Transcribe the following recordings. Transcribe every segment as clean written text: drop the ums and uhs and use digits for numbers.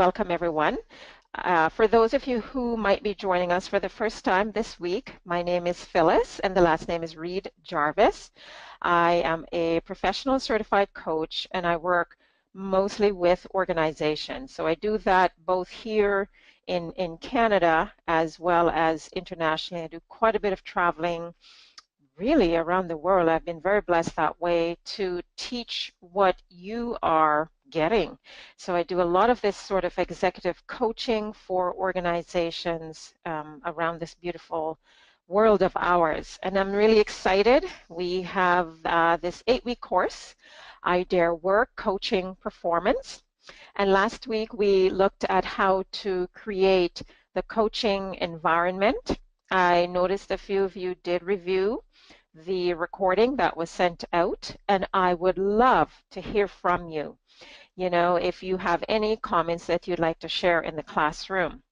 welcome everyone. For those of you who might be joining us for the first time this week, my name is Phyllis and the last name is Reid-Jarvis. I am a professional certified coach and I work mostly with organizations. So I do that both here in Canada as well as internationally. I do quite a bit of traveling really around the world. I've been very blessed that way to teach what you are getting. So I do a lot of this sort of executive coaching for organizations around this beautiful world of ours. And I'm really excited. We have this 8-week course, I.D.A.R.E Work Coaching Performance. And last week we looked at how to create the coaching environment. I noticed a few of you did review the recording that was sent out, and I would love to hear from you. You know, if you have any comments that you'd like to share in the classroom.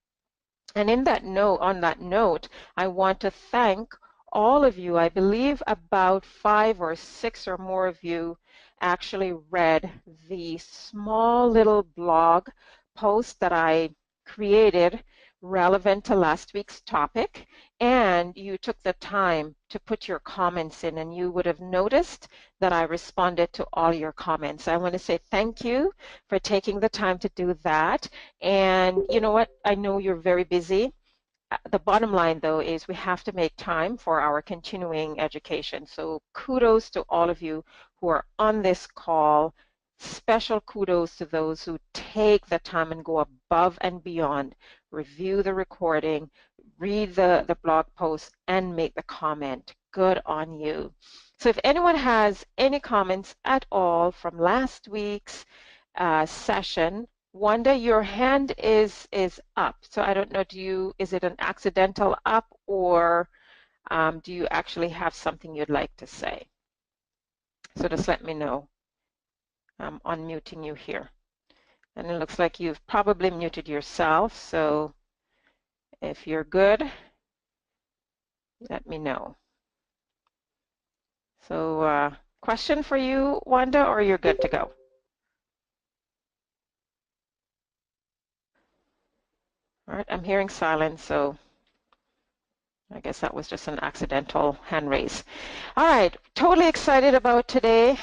And in that note, on that note, I want to thank all of you. I believe about 5 or 6 or more of you actually read the small little blog post that I created relevant to last week's topic, and you took the time to put your comments in, and you would have noticed that I responded to all your comments. I want to say thank you for taking the time to do that. And you know what? I know you're very busy. The bottom line, though, is we have to make time for our continuing education. So kudos to all of you who are on this call. Special kudos to those who take the time and go above and beyond, review the recording, read the blog post, and make the comment. Good on you. So if anyone has any comments at all from last week's session, Wanda, your hand is up. So I don't know, is it an accidental up, or do you actually have something you'd like to say? So just let me know. I'm unmuting you here. And it looks like you've probably muted yourself. So if you're good, let me know. So question for you, Wanda, or you're good to go? All right, I'm hearing silence, so I guess that was just an accidental hand raise. All right, totally excited about today.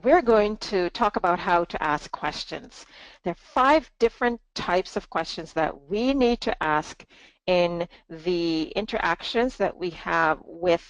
We're going to talk about how to ask questions. There are 5 different types of questions that we need to ask in the interactions that we have with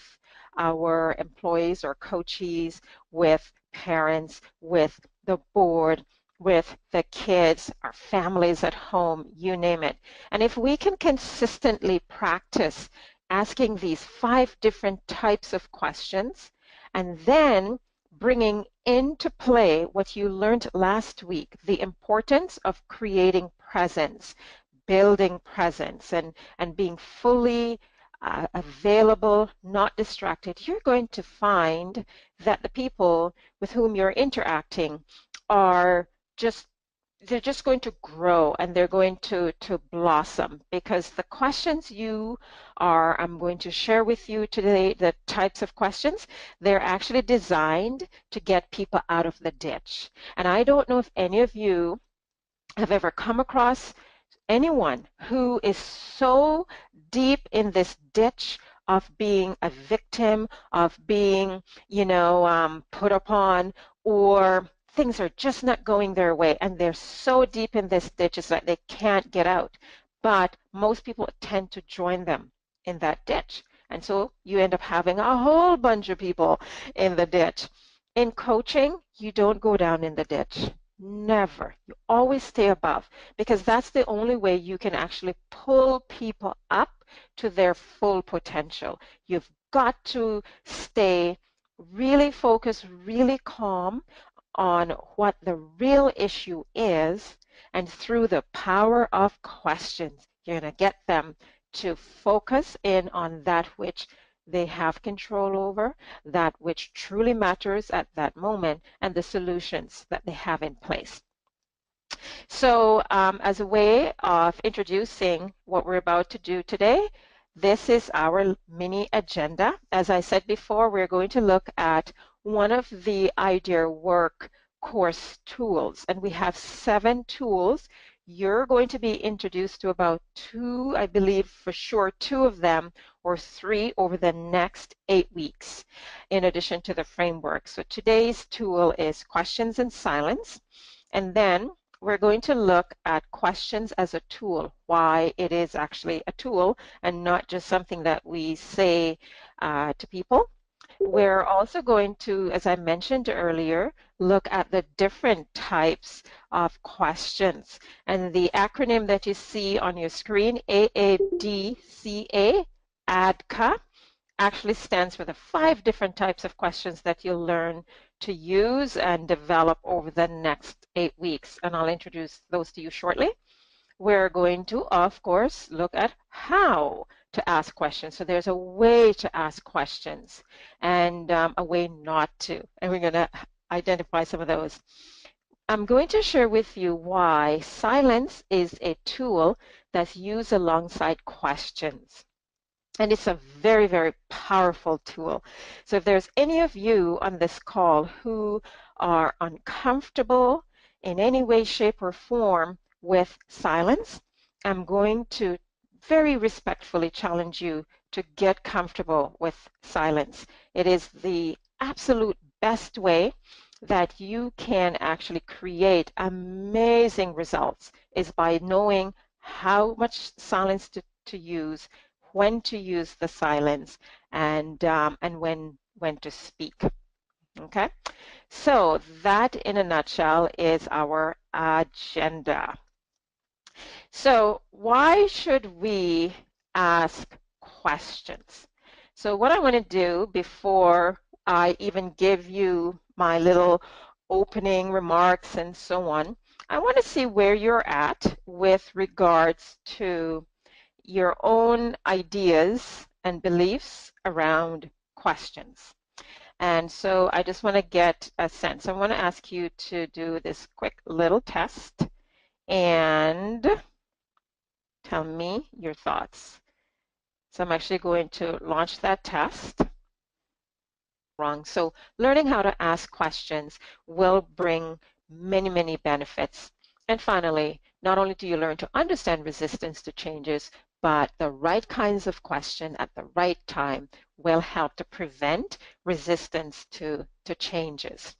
our employees or coachees, with parents, with the board, with the kids, our families at home, you name it. And if we can consistently practice asking these 5 different types of questions, and then bringing into play what you learned last week, the importance of creating presence, building presence, and being fully available, not distracted, you're going to find that the people with whom you're interacting are they're just going to grow, and they're going to blossom, because the questions I'm going to share with you today, the types of questions, they're actually designed to get people out of the ditch. And I don't know if any of you have ever come across anyone who is so deep in this ditch of being a victim, of being, put upon, or things are just not going their way, and they're so deep in this ditch, it's like they can't get out. But most people tend to join them in that ditch. And so you end up having a whole bunch of people in the ditch. In coaching, you don't go down in the ditch. Never. You always stay above, because that's the only way you can actually pull people up to their full potential. You've got to stay really focused, really calm on what the real issue is, and through the power of questions, you're going to get them to focus in on that which they have control over, that which truly matters at that moment, and the solutions that they have in place. So as a way of introducing what we're about to do today, this is our mini agenda. As I said before, we're going to look at one of the I.D.A.R.E Work course tools, and we have 7 tools you're going to be introduced to about two, I believe for sure, two of them or three over the next 8 weeks, in addition to the framework. So today's tool is questions and silence. And then we're going to look at questions as a tool, why it is actually a tool and not just something that we say to people. We're also going to, as I mentioned earlier, look at the different types of questions. And the acronym that you see on your screen, AADCA, ADCA, actually stands for the 5 different types of questions that you'll learn to use and develop over the next 8 weeks. And I'll introduce those to you shortly. We're going to, of course, look at how to ask questions. So there's a way to ask questions and a way not to. And we're going to identify some of those. I'm going to share with you why silence is a tool that's used alongside questions. And it's a very, very powerful tool. So if there's any of you on this call who are uncomfortable in any way, shape, or form with silence, I'm going to very respectfully challenge you to get comfortable with silence. It is the absolute best way that you can actually create amazing results is by knowing how much silence to use, when to use the silence, and when to speak. Okay, so that in a nutshell is our agenda. So why should we ask questions? So what I want to do before I even give you my little opening remarks and so on, I want to see where you're at with regards to your own ideas and beliefs around questions. And so I just want to get a sense. I want to ask you to do this quick little test and tell me your thoughts. So I'm actually going to launch that test. Wrong. So learning how to ask questions will bring many, many benefits. And finally, not only do you learn to understand resistance to changes, but the right kinds of question at the right time will help to prevent resistance to changes.